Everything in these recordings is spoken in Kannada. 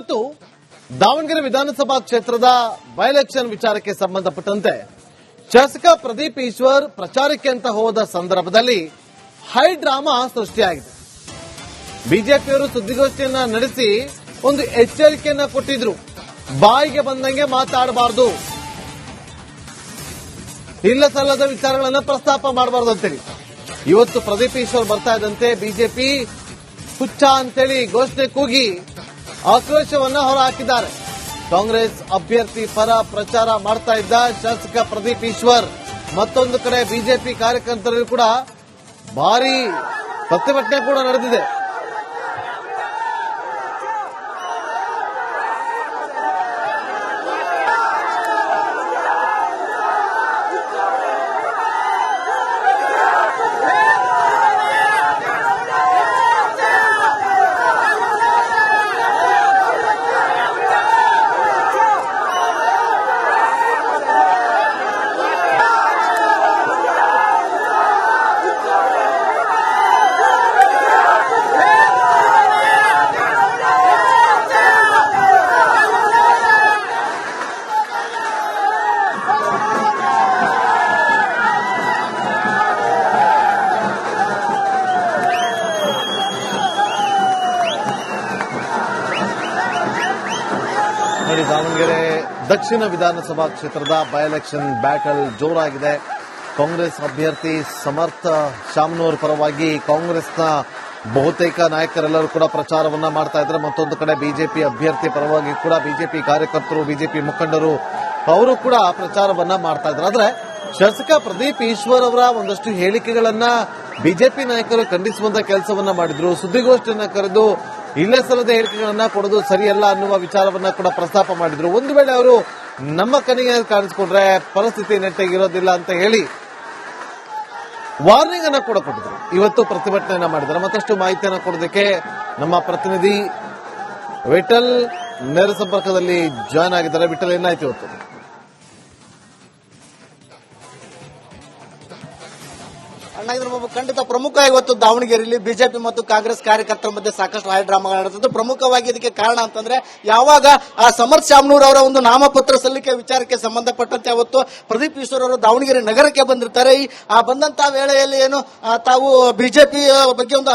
ಮತ್ತು ದಾವಣಗೆರೆ ವಿಧಾನಸಭಾ ಕ್ಷೇತ್ರದ ಬೈ ಎಲೆಕ್ಷನ್ ವಿಚಾರಕ್ಕೆ ಸಂಬಂಧಪಟ್ಟಂತೆ ಶಾಸಕ ಪ್ರದೀಪ್ ಈಶ್ವರ್ ಪ್ರಚಾರಕ್ಕೆ ಅಂತ ಹೋದ ಸಂದರ್ಭದಲ್ಲಿ ಹೈ ಡ್ರಾಮಾ ಸೃಷ್ಟಿಯಾಗಿದೆ. ಬಿಜೆಪಿಯವರು ಸುದ್ದಿಗೋಷ್ಠಿಯನ್ನ ನಡೆಸಿ ಒಂದು ಎಚ್ಚರಿಕೆಯನ್ನ ಕೊಟ್ಟಿದ್ರು. ಬಾಯಿಗೆ ಬಂದಂಗೆ ಮಾತಾಡಬಾರದು, ಇಲ್ಲ ಸಲ್ಲದ ವಿಚಾರಗಳನ್ನ ಪ್ರಸ್ತಾಪ ಮಾಡಬಾರದು ಅಂತೇಳಿ. ಇವತ್ತು ಪ್ರದೀಪ್ ಈಶ್ವರ್ ಬರ್ತಾ ಇದ್ದಂತೆ ಬಿಜೆಪಿ ಹುಚ್ಚ ಅಂತೇಳಿ ಘೋಷಣೆ ಕೂಗಿ ಆಕ್ರೋಶವನ್ನ ಹೊರಹಾಕಿದ್ದಾರೆ. ಕಾಂಗ್ರೆಸ್ ಅಭ್ಯರ್ಥಿ ಪರ ಪ್ರಚಾರ ಮಾಡ್ತಾ ಇದ್ದ ಶಾಸಕ ಪ್ರದೀಪ್ ಈಶ್ವರ್ ಮತ್ತೊಂದು ಕಡೆ ಬಿಜೆಪಿ ಕಾರ್ಯಕರ್ತರಲ್ಲಿ ಕೂಡ ಭಾರಿ ಪ್ರತಿಭಟನೆ ಕೂಡ ನಡೆದಿದೆ. ದಾವಣಗೆರೆ ದಕ್ಷಿಣ ವಿಧಾನಸಭಾ ಕ್ಷೇತ್ರದ ಬೈ ಎಲೆಕ್ಷನ್ ಬ್ಯಾಟಲ್ ಜೋರಾಗಿದೆ. ಕಾಂಗ್ರೆಸ್ ಅಭ್ಯರ್ಥಿ ಸಮರ್ಥ ಶಾಮನೂರ್ ಪರವಾಗಿ ಕಾಂಗ್ರೆಸ್ನ ಬಹುತೇಕ ನಾಯಕರೆಲ್ಲರೂ ಕೂಡ ಪ್ರಚಾರವನ್ನ ಮಾಡ್ತಾ ಇದ್ದಾರೆ. ಮತ್ತೊಂದು ಕಡೆ ಬಿಜೆಪಿ ಅಭ್ಯರ್ಥಿ ಪರವಾಗಿ ಕೂಡ ಬಿಜೆಪಿ ಕಾರ್ಯಕರ್ತರು, ಬಿಜೆಪಿ ಮುಖಂಡರು ಅವರು ಕೂಡ ಪ್ರಚಾರವನ್ನ ಮಾಡ್ತಾ ಇದ್ದಾರೆ. ಆದ್ರೆ ಶಾಸಕ ಪ್ರದೀಪ್ ಈಶ್ವರ್ ಅವರ ಒಂದಷ್ಟು ಹೇಳಿಕೆಗಳನ್ನ ಬಿಜೆಪಿ ನಾಯಕರು ಖಂಡಿಸುವಂತ ಕೆಲಸವನ್ನ ಮಾಡಿದ್ರು. ಸುದ್ದಿಗೋಷ್ಠಿಯನ್ನ ಕರೆದು ಇಲ್ಲೇ ಸಲ್ಲದ ಹೇಳಿಕೆಗಳನ್ನ ಕೊಡೋದು ಸರಿಯಲ್ಲ ಅನ್ನುವ ವಿಚಾರವನ್ನ ಕೂಡ ಪ್ರಸ್ತಾಪ ಮಾಡಿದ್ರು. ಒಂದು ವೇಳೆ ಅವರು ನಮ್ಮ ಕನಿಗೆ ಕಾಣಿಸಿಕೊಂಡ್ರೆ ಪರಿಸ್ಥಿತಿ ನೆಟ್ಟಗಿರೋದಿಲ್ಲ ಅಂತ ಹೇಳಿ ವಾರ್ನಿಂಗ್ ಅನ್ನ ಕೂಡ ಕೊಟ್ಟಿದ್ರು. ಇವತ್ತು ಪ್ರತಿಭಟನೆಯನ್ನ ಮಾಡಿದ್ದಾರೆ. ಮತ್ತಷ್ಟು ಮಾಹಿತಿಯನ್ನ ಕೊಡೋದಕ್ಕೆ ನಮ್ಮ ಪ್ರತಿನಿಧಿ ವಿಠಲ್ ನೇರ ಸಂಪರ್ಕದಲ್ಲಿ ಜಾಯ್ನ್ ಆಗಿದ್ದಾರೆ. ವಿಠಲ್, ಏನಾಯ್ತು ಇವತ್ತು? ಖಂಡಿತ ಪ್ರಮುಖ ಇವತ್ತು ದಾವಣಗೆರೆಯಲ್ಲಿ ಬಿಜೆಪಿ ಮತ್ತು ಕಾಂಗ್ರೆಸ್ ಕಾರ್ಯಕರ್ತರ ಮಧ್ಯೆ ಸಾಕಷ್ಟು ಹೈ ಡ್ರಾಮಾಗಳು ನಡೆದಿದ್ದು. ಪ್ರಮುಖವಾಗಿ ಇದಕ್ಕೆ ಕಾರಣ ಅಂತಂದ್ರೆ ಯಾವಾಗ ಆ ಸಮರ್ಥ ಶಾಮನೂರ್ ಅವರ ಒಂದು ನಾಮಪತ್ರ ಸಲ್ಲಿಕೆ ವಿಚಾರಕ್ಕೆ ಸಂಬಂಧಪಟ್ಟಂತೆ ಅವತ್ತು ಪ್ರದೀಪ್ ಈಶ್ವರ್ ಅವರು ದಾವಣಗೆರೆ ನಗರಕ್ಕೆ ಬಂದಿರ್ತಾರೆ. ಆ ಬಂದಂತಹ ವೇಳೆಯಲ್ಲಿ ಏನು ತಾವು ಬಿಜೆಪಿ ಬಗ್ಗೆ ಒಂದು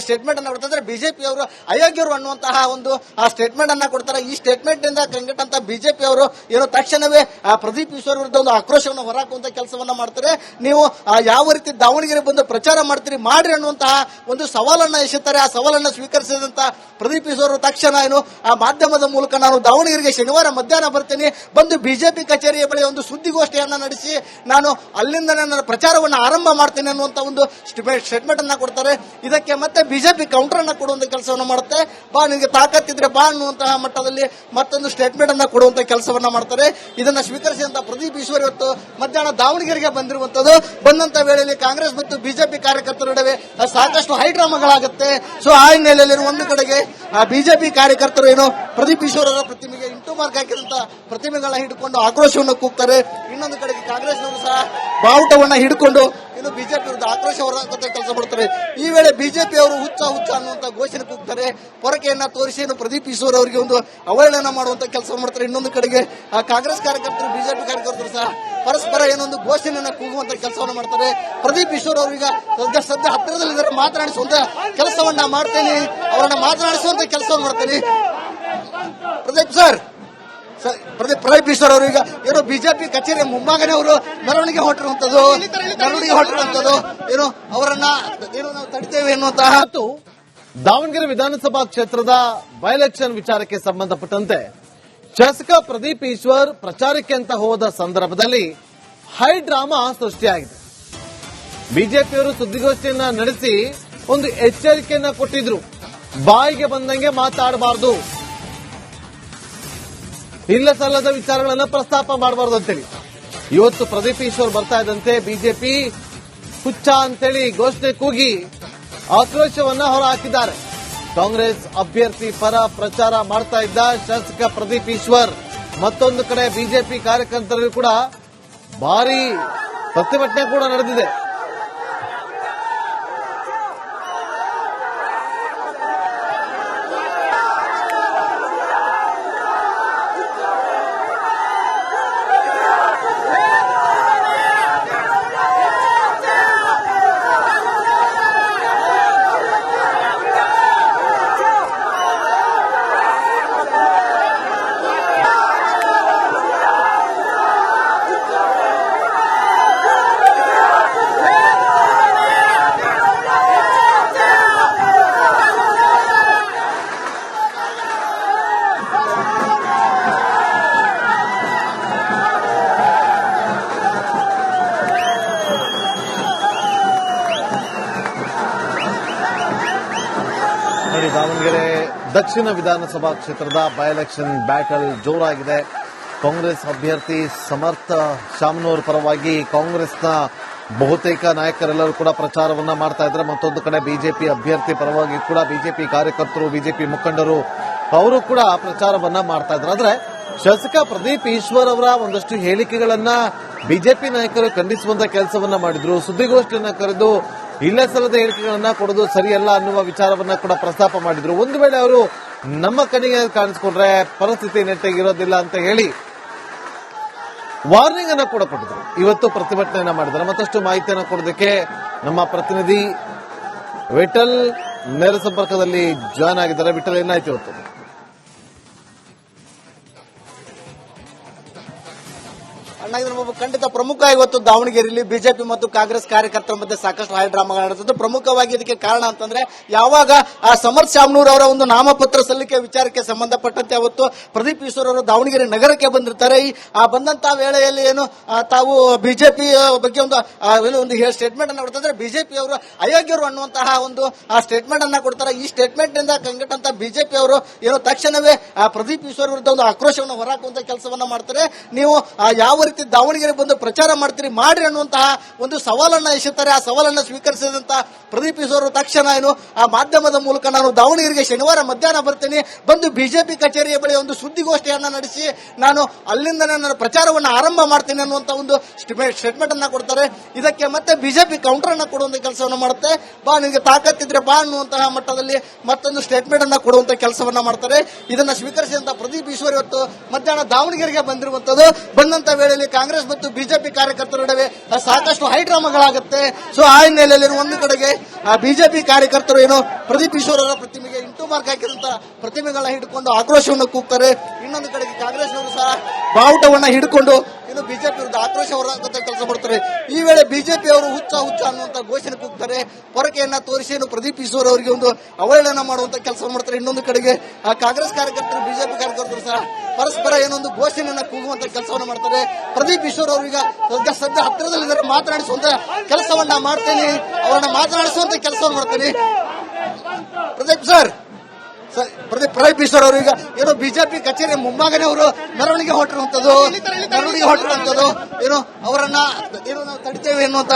ಸ್ಟೇಟ್ಮೆಂಟ್ ಅನ್ನ ಕೊಡ್ತಾರೆ. ಬಿಜೆಪಿ ಅವರು ಅಯೋಗ್ಯರು ಅನ್ನುವಂತಹ ಒಂದು ಸ್ಟೇಟ್ಮೆಂಟ್ ಅನ್ನ ಕೊಡ್ತಾರೆ. ಈ ಸ್ಟೇಟ್ಮೆಂಟ್ ಇಂದ ಕಂಗೆಟ್ಟಂತ ಬಿಜೆಪಿ ಅವರು ಏನು ತಕ್ಷಣವೇ ಪ್ರದೀಪ್ ಈಶ್ವರ್ ವಿರುದ್ಧ ಒಂದು ಆಕ್ರೋಶವನ್ನು ಹೊರಹಾಕುವಂತ ಕೆಲಸವನ್ನ ಮಾಡ್ತಾರೆ. ನೀವು ಯಾವ ರೀತಿ ದಾವಣಗೆರೆ ಬಂದು ಪ್ರಚಾರ ಮಾಡ್ತೀರಿ ಮಾಡ್ರಿ ಅನ್ನುವಂತಹ ಒಂದು ಸವಾಲನ್ನ ಎಸೆಯುತ್ತಾರೆ. ಆ ಸವಾಲನ್ನ ಸ್ವೀಕರಿಸಿದಂತ ಪ್ರದೀಪ್ ಈಶ್ವರ್ ತಕ್ಷಣ ಏನು ಆ ಮಾಧ್ಯಮದ ಮೂಲಕ ನಾನು ದಾವಣಗೆರೆಗೆ ಶನಿವಾರ ಮಧ್ಯಾಹ್ನ ಬರ್ತೀನಿ, ಬಂದು ಬಿಜೆಪಿ ಕಚೇರಿಯ ಬಳಿ ಒಂದು ಸುದ್ದಿಗೋಷ್ಠಿಯನ್ನ ನಡೆಸಿ ನಾನು ಅಲ್ಲಿಂದ ನನ್ನ ಪ್ರಚಾರವನ್ನು ಆರಂಭ ಮಾಡ್ತೇನೆ ಅನ್ನುವಂತ ಒಂದು ಸ್ಟೇಟ್ಮೆಂಟ್ ಅನ್ನ ಕೊಡ್ತಾರೆ. ಇದಕ್ಕೆ ಮತ್ತೆ ಬಿಜೆಪಿ ಕೌಂಟರ್ ಅನ್ನ ಕೊಡುವಂತ ಕೆಲಸವನ್ನ ಮಾಡುತ್ತೆ. ಬಾ ನಿಮಗೆ ತಾಕತ್ತಿದ್ರೆ ಬಾ ಅನ್ನುವಂತಹ ಮಟ್ಟದಲ್ಲಿ ಮತ್ತೊಂದು ಸ್ಟೇಟ್ಮೆಂಟ್ ಅನ್ನ ಕೊಡುವಂತ ಕೆಲಸವನ್ನ ಮಾಡ್ತಾರೆ. ಇದನ್ನ ಸ್ವೀಕರಿಸಿದಂತ ಪ್ರದೀಪ್ ಈಶ್ವರ್ ಇವತ್ತು ಮಧ್ಯಾಹ್ನ ದಾವಣಗೆರೆಗೆ ಬಂದಿರುವಂತದ್ದು. ಬಂದಂತ ವೇಳೆಯಲ್ಲಿ ಕಾಂಗ್ರೆಸ್ ಮತ್ತು ಬಿಜೆಪಿ ಕಾರ್ಯಕರ್ತರ ನಡುವೆ ಸಾಕಷ್ಟು ಹೈ ಡ್ರಾಮಾಗಳಾಗುತ್ತೆ. ಸೊ ಆ ಹಿನ್ನೆಲೆಯಲ್ಲಿ ಒಂದು ಕಡೆಗೆ ಬಿಜೆಪಿ ಕಾರ್ಯಕರ್ತರು ಏನು ಪ್ರದೀಪ್ ಈಶ್ವರ್ ಅವರ ಪ್ರತಿಮೆಗೆ ಇಂಟು ಮಾರ್ಕ್ ಹಾಕಿದಂತ ಪ್ರತಿಮೆಗಳನ್ನ ಹಿಡ್ಕೊಂಡು ಆಕ್ರೋಶವನ್ನು ಕೂಗ್ತಾರೆ. ಇನ್ನೊಂದು ಕಡೆಗೆ ಕಾಂಗ್ರೆಸ್ನವರು ಸಹ ಬಾವುಟವನ್ನ ಹಿಡ್ಕೊಂಡು ಇನ್ನು ಬಿಜೆಪಿ ವಿರುದ್ಧ ಆಕ್ರೋಶ ಹೊರಹಾಕುವಂತ ಕೆಲಸ ಮಾಡ್ತಾರೆ. ಈ ವೇಳೆ ಬಿಜೆಪಿ ಅವರು ಹುಚ್ಚ ಅನ್ನುವಂತ ಘೋಷಣೆ ಕೂಗ್ತಾರೆ. ಪೊರಕೆಯನ್ನ ತೋರಿಸಿ ಏನು ಪ್ರದೀಪ್ ಈಶ್ವರ್ ಅವರಿಗೆ ಒಂದು ಅವಹೇಳನ ಮಾಡುವಂತ ಕೆಲಸ ಮಾಡ್ತಾರೆ. ಇನ್ನೊಂದು ಕಡೆಗೆ ಕಾಂಗ್ರೆಸ್ ಕಾರ್ಯಕರ್ತರು ಬಿಜೆಪಿ ಕಾರ್ಯಕರ್ತರು ಸಹ ಪರಸ್ಪರ ಏನೊಂದು ಘೋಷಣೆಯನ್ನ ಕೂಗುವಂತ ಕೆಲಸವನ್ನು ಮಾಡ್ತಾರೆ. ಪ್ರದೀಪ್ ಈಶ್ವರ್ ಅವರೀಗ ಸದ್ಯ ಹತ್ತಿರದಲ್ಲಿದ್ದಾರೆ, ಮಾತನಾಡಿಸುವಂತ ಕೆಲಸವನ್ನ ಮಾಡ್ತೇನೆ, ಅವರನ್ನ ಮಾತನಾಡಿಸುವಂತ ಕೆಲಸವನ್ನು ಮಾಡ್ತೇನೆ. ಪ್ರದೀಪ್ ಈಶ್ವರ್ ಅವರು ಈಗ ಏನೋ ಬಿಜೆಪಿ ಕಚೇರಿ ಮುಂಭಾಗನೇ ಅವರು ಮೆರವಣಿಗೆ ಹೊರಟಿರುವಂತದ್ದು ಏನು ಅವರನ್ನ ಏನು ನಾವು ತಡಿತೇವೆ ಎನ್ನುವಂತಹ. ದಾವಣಗೆರೆ ವಿಧಾನಸಭಾ ಕ್ಷೇತ್ರದ ಬೈ ಎಲೆಕ್ಷನ್ ವಿಚಾರಕ್ಕೆ ಸಂಬಂಧಪಟ್ಟಂತೆ ಶಾಸಕ ಪ್ರದೀಪ್ ಈಶ್ವರ್ ಪ್ರಚಾರಕ್ಕೆ ಅಂತ ಹೋದ ಸಂದರ್ಭದಲ್ಲಿ ಹೈ ಡ್ರಾಮಾ ಸೃಷ್ಟಿಯಾಗಿದೆ. ಬಿಜೆಪಿಯವರು ಸುದ್ದಿಗೋಷ್ಠಿಯನ್ನ ನಡೆಸಿ ಒಂದು ಎಚ್ಚರಿಕೆಯನ್ನ ಕೊಟ್ಟಿದ್ರು. ಬಾಯಿಗೆ ಬಂದಂಗೆ ಮಾತಾಡಬಾರದು, ಇಲ್ಲ ಸಲ್ಲದ ವಿಚಾರಗಳನ್ನ ಪ್ರಸ್ತಾಪ ಮಾಡಬಾರದು ಅಂತೇಳಿ. ಇವತ್ತು ಪ್ರದೀಪ್ ಈಶ್ವರ್ ಬರ್ತಾ ಇದ್ದಂತೆ ಬಿಜೆಪಿ ಹುಚ್ಚ ಅಂತೇಳಿ ಘೋಷಣೆ ಕೂಗಿ ಆಕ್ರೋಶವನ್ನ ಹೊರಹಾಕಿದ್ದಾರೆ. ಕಾಂಗ್ರೆಸ್ ಅಭ್ಯರ್ಥಿ ಪರ ಪ್ರಚಾರ ಮಾಡ್ತಾ ಇದ್ದ ಶಾಸಕ ಪ್ರದೀಪ್ ಈಶ್ವರ್ ಮತ್ತೊಂದು ಕಡೆ ಬಿಜೆಪಿ ಕಾರ್ಯಕರ್ತರಲ್ಲಿ ಕೂಡ ಭಾರಿ ಪ್ರತಿಭಟನೆ ಕೂಡ ನಡೆದಿದೆ. ದಕ್ಷಿಣ ವಿಧಾನಸಭಾ ಕ್ಷೇತ್ರದ ಬೈ ಎಲೆಕ್ಷನ್ ಬ್ಯಾಟಲ್ ಜೋರಾಗಿದೆ. ಕಾಂಗ್ರೆಸ್ ಅಭ್ಯರ್ಥಿ ಸಮರ್ಥ ಶಾಮನೂರ್ ಪರವಾಗಿ ಕಾಂಗ್ರೆಸ್ನ ಬಹುತೇಕ ನಾಯಕರೆಲ್ಲರೂ ಕೂಡ ಪ್ರಚಾರವನ್ನ ಮಾಡ್ತಾ ಇದ್ದಾರೆ. ಮತ್ತೊಂದು ಕಡೆ ಬಿಜೆಪಿ ಅಭ್ಯರ್ಥಿ ಪರವಾಗಿ ಕೂಡ ಬಿಜೆಪಿ ಕಾರ್ಯಕರ್ತರು, ಬಿಜೆಪಿ ಮುಖಂಡರು ಅವರು ಕೂಡ ಪ್ರಚಾರವನ್ನ ಮಾಡ್ತಾ ಇದ್ದಾರೆ. ಆದ್ರೆ ಶಾಸಕ ಪ್ರದೀಪ್ ಈಶ್ವರ್ ಅವರ ಒಂದಷ್ಟು ಹೇಳಿಕೆಗಳನ್ನ ಬಿಜೆಪಿ ನಾಯಕರು ಖಂಡಿಸುವಂತ ಕೆಲಸವನ್ನ ಮಾಡಿದ್ರು. ಸುದ್ದಿಗೋಷ್ಠಿಯನ್ನ ಕರೆದು ಇಲ್ಲೇ ಸಲ್ಲದ ಹೇಳಿಕೆಗಳನ್ನ ಕೊಡೋದು ಸರಿಯಲ್ಲ ಅನ್ನುವ ವಿಚಾರವನ್ನ ಕೂಡ ಪ್ರಸ್ತಾಪ ಮಾಡಿದ್ರು. ಒಂದು ವೇಳೆ ಅವರು ನಮ್ಮ ಕಣ್ಣಿಗೆ ಕಾಣಿಸ್ಕೊಂಡ್ರೆ ಪರಿಸ್ಥಿತಿ ನೆಟ್ಟಗಿರೋದಿಲ್ಲ ಅಂತ ಹೇಳಿ ವಾರ್ನಿಂಗ್ ಅನ್ನ ಕೂಡ ಕೊಟ್ಟಿದ್ರು. ಇವತ್ತು ಪ್ರತಿಭಟನೆಯನ್ನ ಮಾಡಿದ್ದಾರೆ. ಮತ್ತಷ್ಟು ಮಾಹಿತಿಯನ್ನು ಕೊಡೋದಕ್ಕೆ ನಮ್ಮ ಪ್ರತಿನಿಧಿ ವಿಠಲ್ ನೇರ ಸಂಪರ್ಕದಲ್ಲಿ ಜಾಯ್ನ್ ಆಗಿದ್ದಾರೆ. ವಿಠಲ್, ಏನಾಯ್ತು ಇವತ್ತು? ಖಂಡಿತ ಪ್ರಮುಖ ಇವತ್ತು ದಾವಣಗೆರೆಯಲ್ಲಿ ಬಿಜೆಪಿ ಮತ್ತು ಕಾಂಗ್ರೆಸ್ ಕಾರ್ಯಕರ್ತರ ಮಧ್ಯೆ ಸಾಕಷ್ಟು ಹಾಯ್ ಡ್ರಾಮಾಗಳು ನಡೆದಿದ್ದು. ಪ್ರಮುಖವಾಗಿ ಇದಕ್ಕೆ ಕಾರಣ ಅಂತಂದ್ರೆ ಯಾವಾಗ ಆ ಸಮರ್ಥ ಶಾಮನೂರ್ ಅವರ ಒಂದು ನಾಮಪತ್ರ ಸಲ್ಲಿಕೆ ವಿಚಾರಕ್ಕೆ ಸಂಬಂಧಪಟ್ಟಂತೆ ಅವತ್ತು ಪ್ರದೀಪ್ ಈಶ್ವರ್ ಅವರು ದಾವಣಗೆರೆ ನಗರಕ್ಕೆ ಬಂದಿರ್ತಾರೆ. ಆ ಬಂದಂತಹ ವೇಳೆಯಲ್ಲಿ ಏನು ತಾವು ಬಿಜೆಪಿ ಬಗ್ಗೆ ಒಂದು ಸ್ಟೇಟ್ಮೆಂಟ್ ಅನ್ನ ಕೊಡ್ತಾರೆ. ಬಿಜೆಪಿ ಅವರು ಅಯೋಗ್ಯರು ಅನ್ನುವಂತಹ ಒಂದು ಆ ಸ್ಟೇಟ್ಮೆಂಟ್ ಅನ್ನ ಕೊಡ್ತಾರೆ. ಈ ಸ್ಟೇಟ್ಮೆಂಟ್ ನಿಂದ ಕಂಗೆಟ್ಟಂತ ಬಿಜೆಪಿ ಅವರು ಏನೋ ತಕ್ಷಣವೇ ಆ ಪ್ರದೀಪ್ ಈಶ್ವರ್ ವಿರುದ್ಧ ಒಂದು ಆಕ್ರೋಶವನ್ನು ಹೊರಹಾಕುವಂತ ಕೆಲಸವನ್ನ ಮಾಡ್ತಾರೆ. ನೀವು ಯಾವ ರೀತಿ ದಾವಣಗೆರೆ ಬಂದು ಪ್ರಚಾರ ಮಾಡ್ತೀರಿ ಮಾಡ್ರಿ ಅನ್ನುವಂತಹ ಒಂದು ಸವಾಲನ್ನ ಎಸೆತಾರೆ. ಆ ಸವಾಲನ್ನ ಸ್ವೀಕರಿಸಿದಂತ ಪ್ರದೀಪ್ ಈಶ್ವರ್ ತಕ್ಷಣ ಏನು ಆ ಮಾಧ್ಯಮದ ಮೂಲಕ ನಾನು ದಾವಣಗೆರೆಗೆ ಶನಿವಾರ ಮಧ್ಯಾಹ್ನ ಬರ್ತೀನಿ, ಬಂದು ಬಿಜೆಪಿ ಕಚೇರಿಯ ಬಳಿ ಒಂದು ಸುದ್ದಿಗೋಷ್ಠಿಯನ್ನ ನಡೆಸಿ ನಾನು ಅಲ್ಲಿಂದ ನನ್ನ ಪ್ರಚಾರವನ್ನು ಆರಂಭ ಮಾಡ್ತೀನಿ ಅನ್ನುವಂತ ಒಂದು ಸ್ಟೇಟ್ಮೆಂಟ್ ಅನ್ನ ಕೊಡ್ತಾರೆ. ಇದಕ್ಕೆ ಮತ್ತೆ ಬಿಜೆಪಿ ಕೌಂಟರ್ ಅನ್ನ ಕೊಡುವಂತ ಕೆಲಸವನ್ನ ಮಾಡುತ್ತೆ. ಬಾ ನಿಮಗೆ ತಾಕತ್ತಿದ್ರೆ ಬಾ ಅನ್ನುವಂತಹ ಮಟ್ಟದಲ್ಲಿ ಮತ್ತೊಂದು ಸ್ಟೇಟ್ಮೆಂಟ್ ಅನ್ನ ಕೊಡುವಂತ ಕೆಲಸವನ್ನ ಮಾಡ್ತಾರೆ. ಇದನ್ನ ಸ್ವೀಕರಿಸಿದಂತ ಪ್ರದೀಪ್ ಈಶ್ವರ್ ಇವತ್ತು ಮಧ್ಯಾಹ್ನ ದಾವಣಗೆರೆಗೆ ಬಂದಿರುವಂತದ್ದು. ಬಂದಂತ ವೇಳೆಯಲ್ಲಿ ಕಾಂಗ್ರೆಸ್ ಮತ್ತು ಬಿಜೆಪಿ ಕಾರ್ಯಕರ್ತರ ನಡುವೆ ಸಾಕಷ್ಟು ಹೈಡ್ರಾಮಾಗಳಾಗುತ್ತೆ. ಸೊ ಆ ಹಿನ್ನೆಲೆಯಲ್ಲಿ ಒಂದು ಕಡೆಗೆ ಬಿಜೆಪಿ ಕಾರ್ಯಕರ್ತರು ಏನು ಪ್ರದೀಪ್ ಈಶ್ವರ್ ಅವರ ಪ್ರತಿಮೆಗೆ ಇಂಟು ಮಾರ್ಕ್ ಹಾಕಿದಂತ ಪ್ರತಿಮೆಗಳನ್ನ ಹಿಡ್ಕೊಂಡು ಆಕ್ರೋಶವನ್ನು ಕೂಗ್ತಾರೆ. ಇನ್ನೊಂದು ಕಡೆಗೆ ಕಾಂಗ್ರೆಸ್ನವರು ಸಹ ಬಾವುಟವನ್ನ ಹಿಡ್ಕೊಂಡು ಇನ್ನು ಬಿಜೆಪಿ ವಿರುದ್ಧ ಆಕ್ರೋಶ ಹೊರಹಾಕುವಂತ ಕೆಲಸ ಮಾಡ್ತಾರೆ. ಈ ವೇಳೆ ಬಿಜೆಪಿ ಅವರು ಹುಚ್ಚ ಅನ್ನುವಂತ ಘೋಷಣೆ ಕೂಗ್ತಾರೆ. ಪೊರಕೆಯನ್ನ ತೋರಿಸಿ ಪ್ರದೀಪ್ ಈಶ್ವರ್ ಅವರಿಗೆ ಒಂದು ಅವಹೇಳನ ಮಾಡುವಂತ ಕೆಲಸ ಮಾಡ್ತಾರೆ. ಇನ್ನೊಂದು ಕಡೆಗೆ ಕಾಂಗ್ರೆಸ್ ಕಾರ್ಯಕರ್ತರು ಬಿಜೆಪಿ ಕಾರ್ಯಕರ್ತರು ಸಹ ಪರಸ್ಪರ ಏನೊಂದು ಘೋಷಣೆಯನ್ನ ಕೂಗುವಂತ ಕೆಲಸವನ್ನು ಮಾಡ್ತಾರೆ. ಪ್ರದೀಪ್ ಈಶ್ವರ್ ಅವರೀಗ ಸದ್ಯ ಹತ್ತಿರದಲ್ಲಿದ್ದಾರೆ, ಮಾತನಾಡಿಸುವಂತ ಕೆಲಸವನ್ನ ಮಾಡ್ತೇನೆ, ಅವರನ್ನ ಮಾತನಾಡಿಸುವಂತ ಕೆಲಸವನ್ನು ಮಾಡ್ತೇನೆ. ಪ್ರದೀಪ್ ಈಶ್ವರ್ ಅವರು ಈಗ ಏನೋ ಬಿಜೆಪಿ ಕಚೇರಿ ಮುಂಭಾಗನೇ ಅವರು ಮೆರವಣಿಗೆ ಹೊರಟಿರುವಂತದ್ದು, ಏನು ಅವರನ್ನ ಏನು ನಾವು ತಡಿತೇವೆ ಎನ್ನುವಂತಹ